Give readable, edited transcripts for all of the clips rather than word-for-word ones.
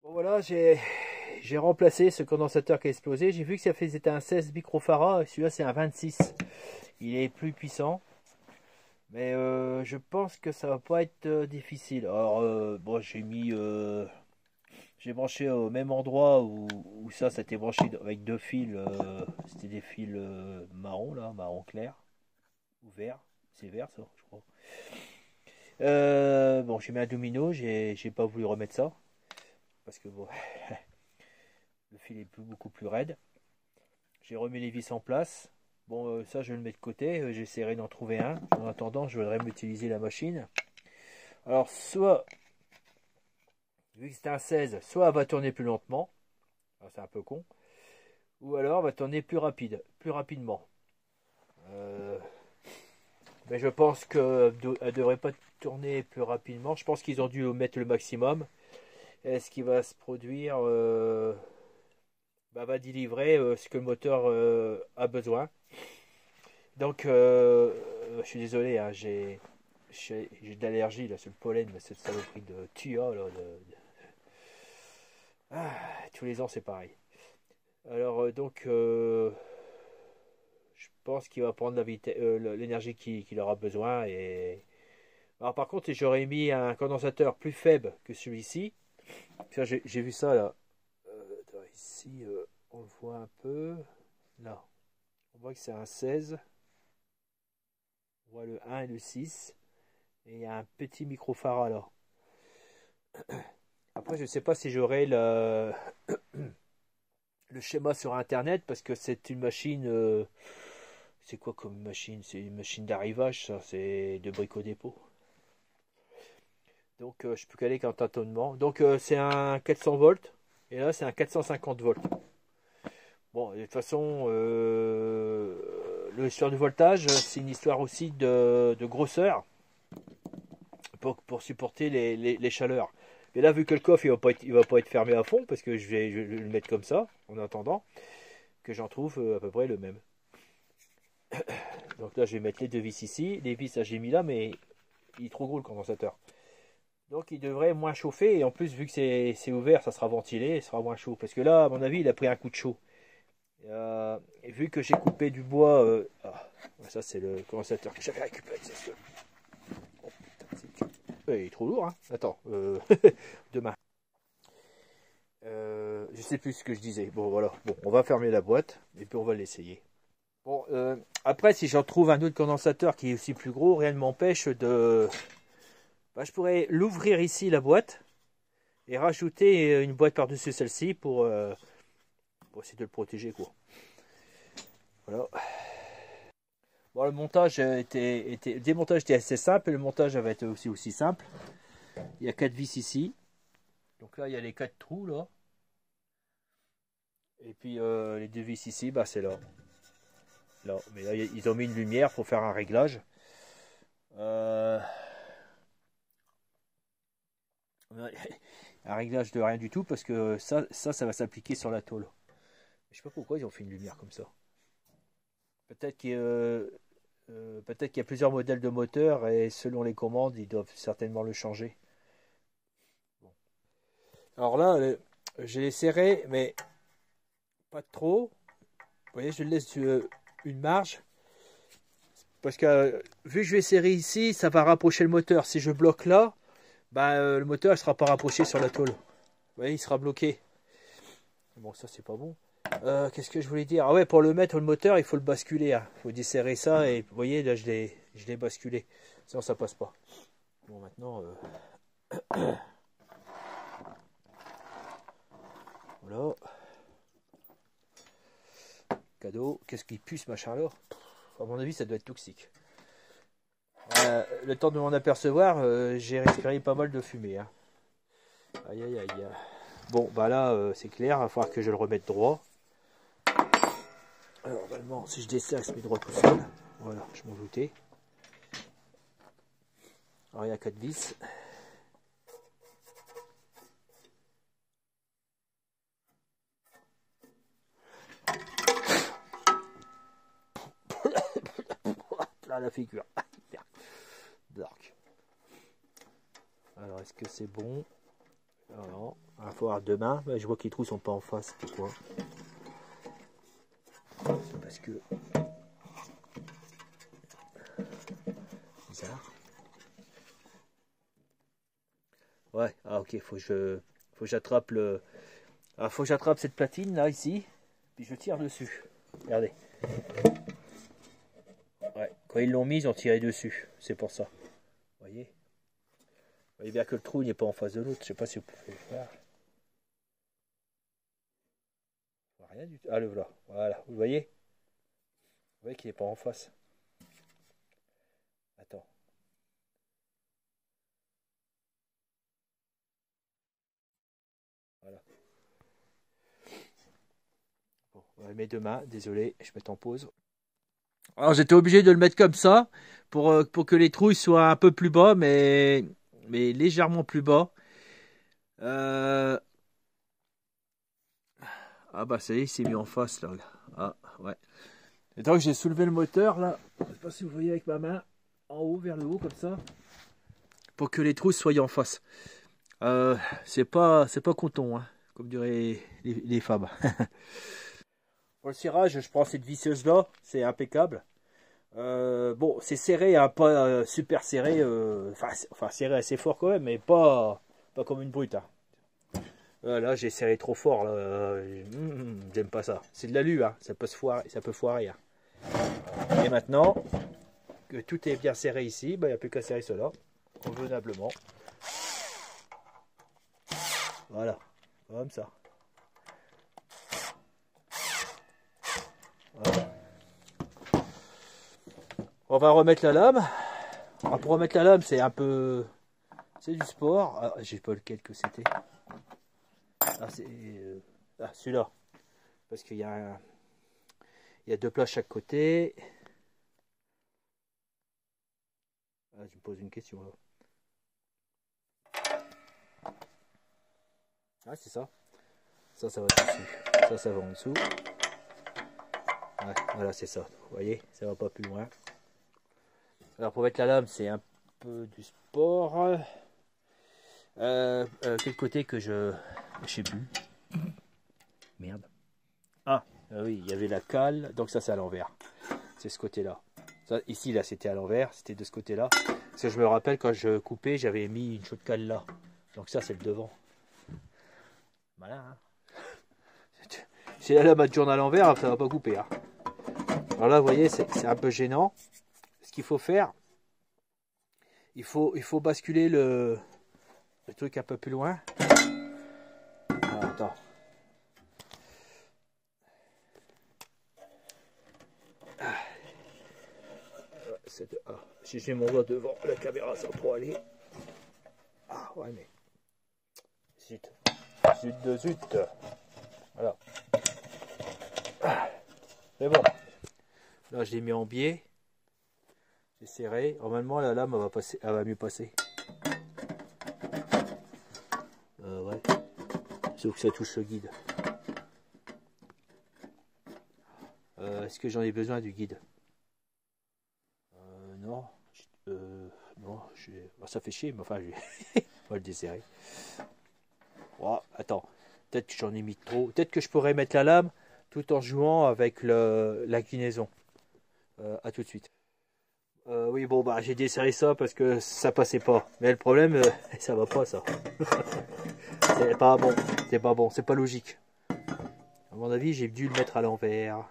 Bon voilà, j'ai remplacé ce condensateur qui a explosé. J'ai vu que c'était un 16 microfarad. Celui-là, c'est un 26. Il est plus puissant. Mais je pense que ça va pas être difficile. Alors, bon, j'ai branché au même endroit où ça c'était branché avec deux fils. C'était des fils marron, là, marron clair. Ou vert. C'est vert, ça, je crois. Bon, j'ai mis un domino. J'ai pas voulu remettre ça. Parce que bon, le fil est beaucoup plus raide. J'ai remis les vis en place. Bon, ça, je vais le mettre de côté. J'essaierai d'en trouver un. En attendant, je voudrais m'utiliser la machine. Alors, soit, vu que c'est un 16, soit elle va tourner plus lentement. Alors, c'est un peu con. Ou alors, elle va tourner plus rapidement. Euh, mais je pense qu'elle ne devrait pas tourner plus rapidement. Je pense qu'ils ont dû mettre le maximum. Et ce qui va se produire va délivrer ce que le moteur a besoin. Donc, je suis désolé, hein, j'ai de l'allergie là, sur le pollen, cette saloperie de Tua. Là, Ah, tous les ans, c'est pareil. Alors, je pense qu'il va prendre l'énergie qu'il aura besoin. Alors, par contre, j'aurais mis un condensateur plus faible que celui-ci. Ça, j'ai vu ça là. Ici, on le voit un peu. Là, on voit que c'est un 16. On voit le 1 et le 6. Et il y a un petit microfarad là. Après, je ne sais pas si j'aurai le schéma sur internet parce que c'est une machine. C'est quoi comme machine? C'est une machine d'arrivage, ça. C'est de brico-dépôt. Donc, je peux caler qu'en tâtonnement. Donc, c'est un 400 volts. Et là, c'est un 450 volts. Bon, de toute façon, l'histoire du voltage, c'est une histoire aussi de grosseur pour supporter les chaleurs. Et là, vu que le coffre il va pas être fermé à fond, parce que je vais le mettre comme ça, en attendant que j'en trouve à peu près le même. Donc là, je vais mettre les deux vis ici. Les vis, ça j'ai mis là, mais il est trop gros le condensateur. Donc il devrait moins chauffer, et en plus, vu que c'est ouvert, ça sera ventilé, il sera moins chaud. Parce que là, à mon avis, il a pris un coup de chaud. Et vu que j'ai coupé du bois, ça c'est le condensateur que j'avais récupéré. Oh putain, il est trop lourd, hein. Attends, demain. Je sais plus ce que je disais. Bon, voilà. Bon, on va fermer la boîte et puis on va l'essayer. Bon, après, si j'en trouve un autre condensateur qui est aussi plus gros, rien ne m'empêche de. Je pourrais l'ouvrir ici, la boîte, et rajouter une boîte par-dessus celle-ci pour essayer de le protéger, quoi. Voilà. Bon, le montage le démontage était assez simple et le montage avait été aussi simple. Il y a 4 vis ici. Donc là, il y a les 4 trous, là. Et puis les deux vis ici, c'est là. Là. Mais là, ils ont mis une lumière pour faire un réglage. Un réglage de rien du tout parce que ça va s'appliquer sur la tôle. Je sais pas pourquoi ils ont fait une lumière comme ça. Peut-être qu'il y a plusieurs modèles de moteurs et selon les commandes, ils doivent certainement le changer. Bon. Alors là, je l'ai serré, mais pas trop. Vous voyez, je laisse une marge. Parce que vu que je vais serrer ici, ça va rapprocher le moteur. Si je bloque là, le moteur ne sera pas rapproché sur la tôle. Vous voyez, il sera bloqué. Bon, ça c'est pas bon. Qu'est-ce que je voulais dire? Ah ouais, pour le mettre le moteur, il faut le basculer. Hein. Il faut desserrer ça et vous voyez, là je l'ai basculé. Sinon ça passe pas. Bon, maintenant. Voilà. Cadeau. Qu'est-ce qui pue ce machin là? À mon avis, ça doit être toxique. Le temps de m'en apercevoir, j'ai respiré pas mal de fumée. Hein. Aïe aïe aïe. Bon, là, c'est clair, il va falloir que je le remette droit. Alors, normalement, si je desserre, il se met droit tout seul. Voilà, je m'en doutais. Alors, il y a 4 vis. Là, la figure. Dark. Alors, est-ce que c'est bon? Non. Il va falloir demain. Je vois que les trous sont pas en face. Pourquoi? Parce que... Bizarre. Ouais, ah ok, faut que j'attrape le... Ah, faut que j'attrape cette platine là, ici. Puis je tire dessus. Regardez. Ouais, quand ils l'ont mis, ils ont tiré dessus. C'est pour ça. Vous voyez bien que le trou n'est pas en face de l'autre. Je sais pas si vous pouvez le voir. Rien du tout. Ah, le voilà. Voilà. Vous voyez qu'il n'est pas en face. Attends. Voilà. Bon, on va le mettre demain. Désolé, je mets en pause. Alors j'étais obligé de le mettre comme ça pour que les trous soient un peu plus bas, mais légèrement plus bas. Ah bah ça y est, il s'est mis en face là. Ah ouais. Et donc j'ai soulevé le moteur là. Je sais pas si vous voyez avec ma main. En haut, vers le haut comme ça. Pour que les trous soient en face. C'est pas coton, hein, comme diraient les femmes. Pour le cirage, je prends cette visseuse là. C'est impeccable. Bon, c'est serré, hein, pas super serré. Enfin, serré assez fort quand même, mais pas comme une brute. Hein. Là, j'ai serré trop fort. J'aime pas ça. C'est de l'alu, hein. Ça peut foirer. Hein. Et maintenant que tout est bien serré ici, il n'y a plus qu'à serrer cela convenablement. Voilà, comme ça. Voilà. On va remettre la lame. Alors, pour remettre la lame, c'est un peu... C'est du sport. Ah, j'ai pas lequel que c'était. Ah, c'est... Ah, celui-là. Parce qu'il y a il y a deux plats à chaque côté. Ah, je me pose une question là. Ah, c'est ça. Ça va dessus. Ça va en dessous. Ouais, voilà, c'est ça. Vous voyez, ça va pas plus loin. Alors, pour mettre la lame, c'est un peu du sport. Quel côté que je sais plus. Merde. Ah, oui, il y avait la cale. Donc ça, c'est à l'envers. C'est ce côté-là. Ici, là, c'était à l'envers. C'était de ce côté-là. Parce que je me rappelle, quand je coupais, j'avais mis une chaude cale là. Donc ça, c'est le devant. Voilà. Hein. Si la lame tourne à l'envers, ça va pas couper. Hein. Alors là, vous voyez, c'est un peu gênant. Ce qu'il faut faire, il faut basculer le truc un peu plus loin. Ah, attends. Si j'ai mon doigt devant la caméra, ça va trop aller. Ah ouais, mais... Zut. Zut de zut. Voilà. C'est bon. Là, je l'ai mis en biais. J'ai serré. Normalement, la lame, elle va mieux passer. Ouais. Sauf que ça touche le guide. Est-ce que j'en ai besoin du guide? Non. Non. Ça fait chier, mais enfin, je vais le desserrer. Oh, attends. Peut-être que j'en ai mis trop. Peut-être que je pourrais mettre la lame tout en jouant avec l'inclinaison. À tout de suite. Oui, bon, bah, j'ai desserré ça parce que ça passait pas. Mais le problème, ça va pas, ça. C'est pas bon. C'est pas bon. C'est pas logique. À mon avis, j'ai dû le mettre à l'envers.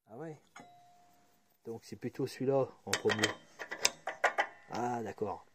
Ah ouais. Donc, c'est plutôt celui-là en premier. Ah, d'accord.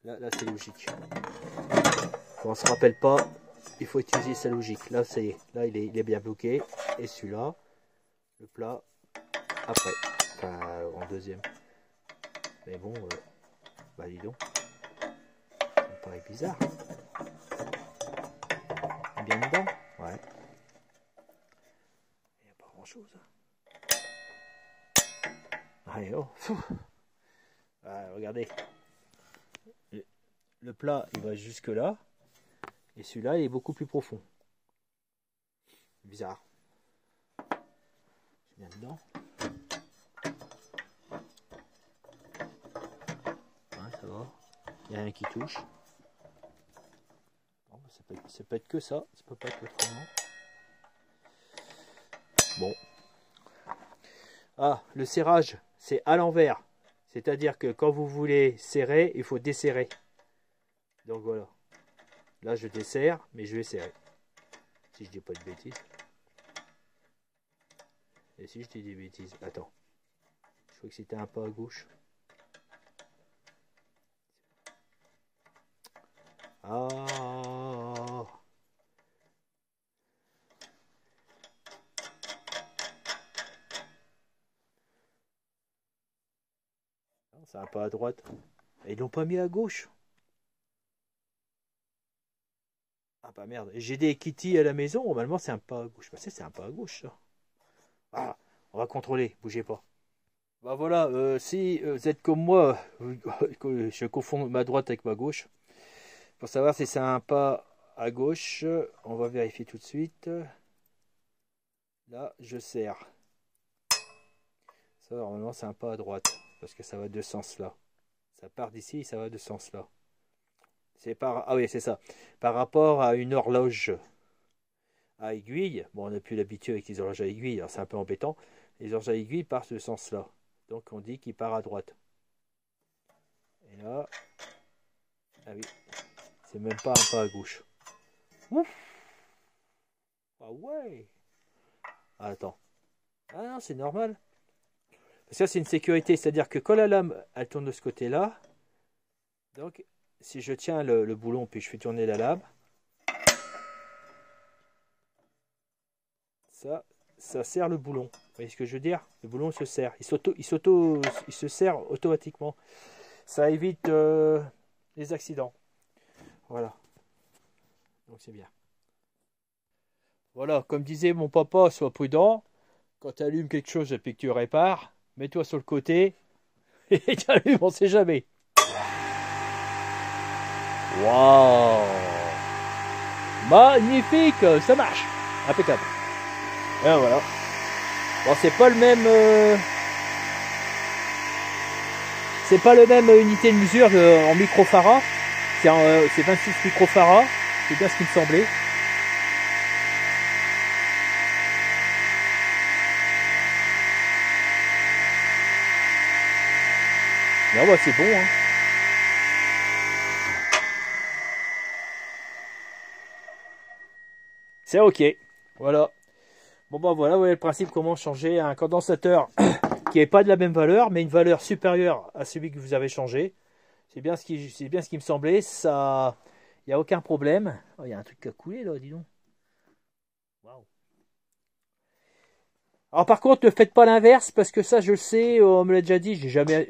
Là c'est logique. Quand on se rappelle pas, il faut utiliser sa logique. Là, ça y est. Là, il est bien bloqué. Et celui-là, le plat, après. Enfin, en deuxième. Mais bon, bah dis donc. Ça me paraît bizarre. Bien dedans? Ouais. Il n'y a pas grand-chose. Allez, oh. Ah, regardez. Le plat, il va jusque là. Et celui-là, il est beaucoup plus profond. Bizarre. Bien dedans. Ouais, ça va. Il n'y a rien qui touche. Bon, ça peut être que ça. Ça peut pas être autrement. Bon. Ah, le serrage, c'est à l'envers. C'est-à-dire que quand vous voulez serrer, il faut desserrer. Donc voilà. Là, je desserre, mais je vais serrer. Si je dis pas de bêtises. Et si je dis des bêtises. Attends. Je crois que c'était un pas à gauche. Ah. C'est un pas à droite. Et ils l'ont pas mis à gauche. Ah bah merde. J'ai des Kitty à la maison. Normalement, c'est un pas à gauche. Bah, c'est un pas à gauche, ça. Ah, on va contrôler. Bougez pas. Bah voilà. Si vous êtes comme moi, je confonds ma droite avec ma gauche. Pour savoir si c'est un pas à gauche, on va vérifier tout de suite. Là, je serre. Ça, normalement, c'est un pas à droite. Parce que ça va de ce sens-là. Ça part d'ici, ça va de ce sens-là. C'est par... Ah oui, c'est ça. Par rapport à une horloge à aiguille. Bon, on n'a plus l'habitude avec les horloges à aiguille, alors c'est un peu embêtant. Les horloges à aiguille partent de ce sens-là. Donc, on dit qu'il part à droite. Et là... Ah oui. C'est même pas un pas à gauche. Ouf. Ah ouais. Ah, attends. Ah non, c'est normal. Parce que ça, c'est une sécurité. C'est-à-dire que quand la lame, elle tourne de ce côté-là, donc, si je tiens le boulon, puis je fais tourner la lame, ça serre le boulon. Vous voyez ce que je veux dire? Le boulon se serre. Il se serre automatiquement. Ça évite les accidents. Voilà. Donc, c'est bien. Voilà, comme disait mon papa, sois prudent. Quand tu allumes quelque chose et puis que tu répares, mets-toi sur le côté et tu allumes, on ne sait jamais. Waouh! Magnifique! Ça marche! Impeccable. Et voilà. Bon, c'est pas le même... c'est pas le même unité de mesure en microfarad. C'est 26 microfarad. C'est bien ce qui me semblait. Non, bah c'est bon, hein. C'est ok. Voilà. Bon bah voilà, vous voyez le principe, comment changer un condensateur qui n'est pas de la même valeur, mais une valeur supérieure à celui que vous avez changé. C'est bien ce qui me semblait. Ça, il n'y a aucun problème. Oh, il y a un truc qui a coulé là, dis donc. Waouh. Alors par contre, ne faites pas l'inverse, parce que ça, je le sais, on me l'a déjà dit, j'ai jamais...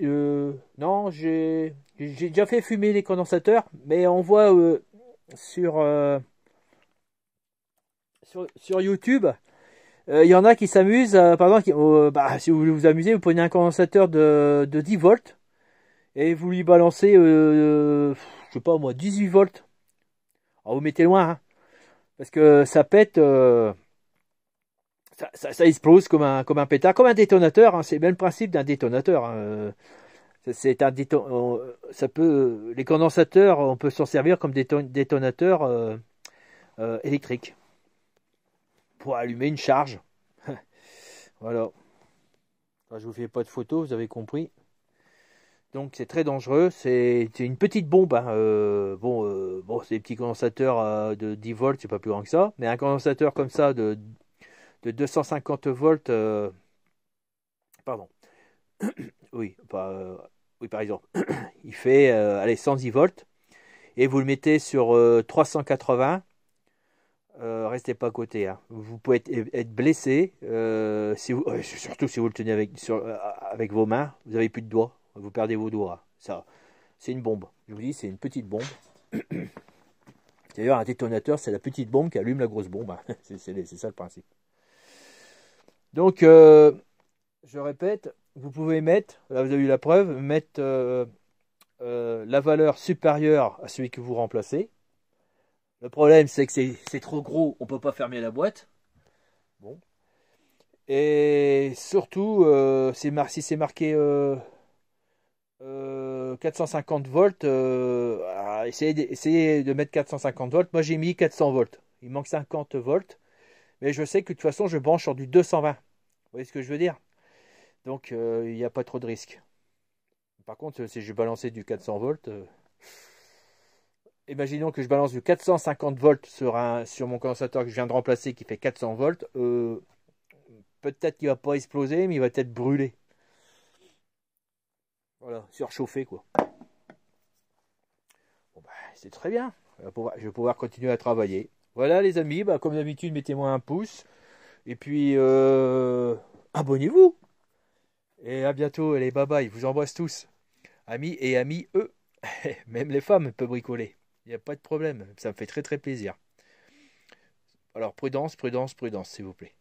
non, j'ai déjà fait fumer les condensateurs, mais on voit sur YouTube, il y en a qui s'amusent, par exemple, si vous voulez vous amuser, vous prenez un condensateur de 10 volts, et vous lui balancez, je sais pas moi, 18 volts. Alors vous mettez loin, hein, parce que ça pète... ça explose comme un pétard, comme un détonateur, hein. C'est bien le principe d'un détonateur, hein. C'est un ça peut, les condensateurs, on peut s'en servir comme détonateurs électriques pour allumer une charge. Voilà. Enfin, je vous fais pas de photos, vous avez compris. Donc c'est très dangereux. C'est une petite bombe, hein. Bon, c'est des petits condensateurs de 10 volts, c'est pas plus grand que ça, mais un condensateur comme ça de 250 volts, pardon, oui, oui, par exemple, il fait allez, 110 volts, et vous le mettez sur 380, restez pas à côté, hein. Vous pouvez être blessé, surtout si vous le tenez avec vos mains, vous n'avez plus de doigts, vous perdez vos doigts. Ça, c'est une bombe, je vous dis, c'est une petite bombe. D'ailleurs, un détonateur, c'est la petite bombe qui allume la grosse bombe, hein. C'est ça le principe. Donc, je répète, vous pouvez mettre, là vous avez eu la preuve, mettre la valeur supérieure à celui que vous remplacez. Le problème, c'est que c'est trop gros, on ne peut pas fermer la boîte. Bon. Et surtout, si c'est marqué 450 volts, essayez de mettre 450 volts. Moi, j'ai mis 400 volts. Il manque 50 volts. Mais je sais que de toute façon, je branche sur du 220. Vous voyez ce que je veux dire? Donc, il n'y a pas trop de risque. Par contre, si je balançais du 400 volts, imaginons que je balance du 450 volts sur mon condensateur que je viens de remplacer qui fait 400 volts. Peut-être qu'il va pas exploser, mais il va peut-être brûler. Voilà, surchauffer quoi. Bon, bah, c'est très bien. Je vais pouvoir continuer à travailler. Voilà les amis, bah, comme d'habitude, mettez-moi un pouce. Et puis, abonnez-vous. Et à bientôt, allez, bye bye. Je vous embrasse tous. Amis et amis, eux. Même les femmes peuvent bricoler. Il n'y a pas de problème. Ça me fait très très plaisir. Alors, prudence, prudence, prudence, s'il vous plaît.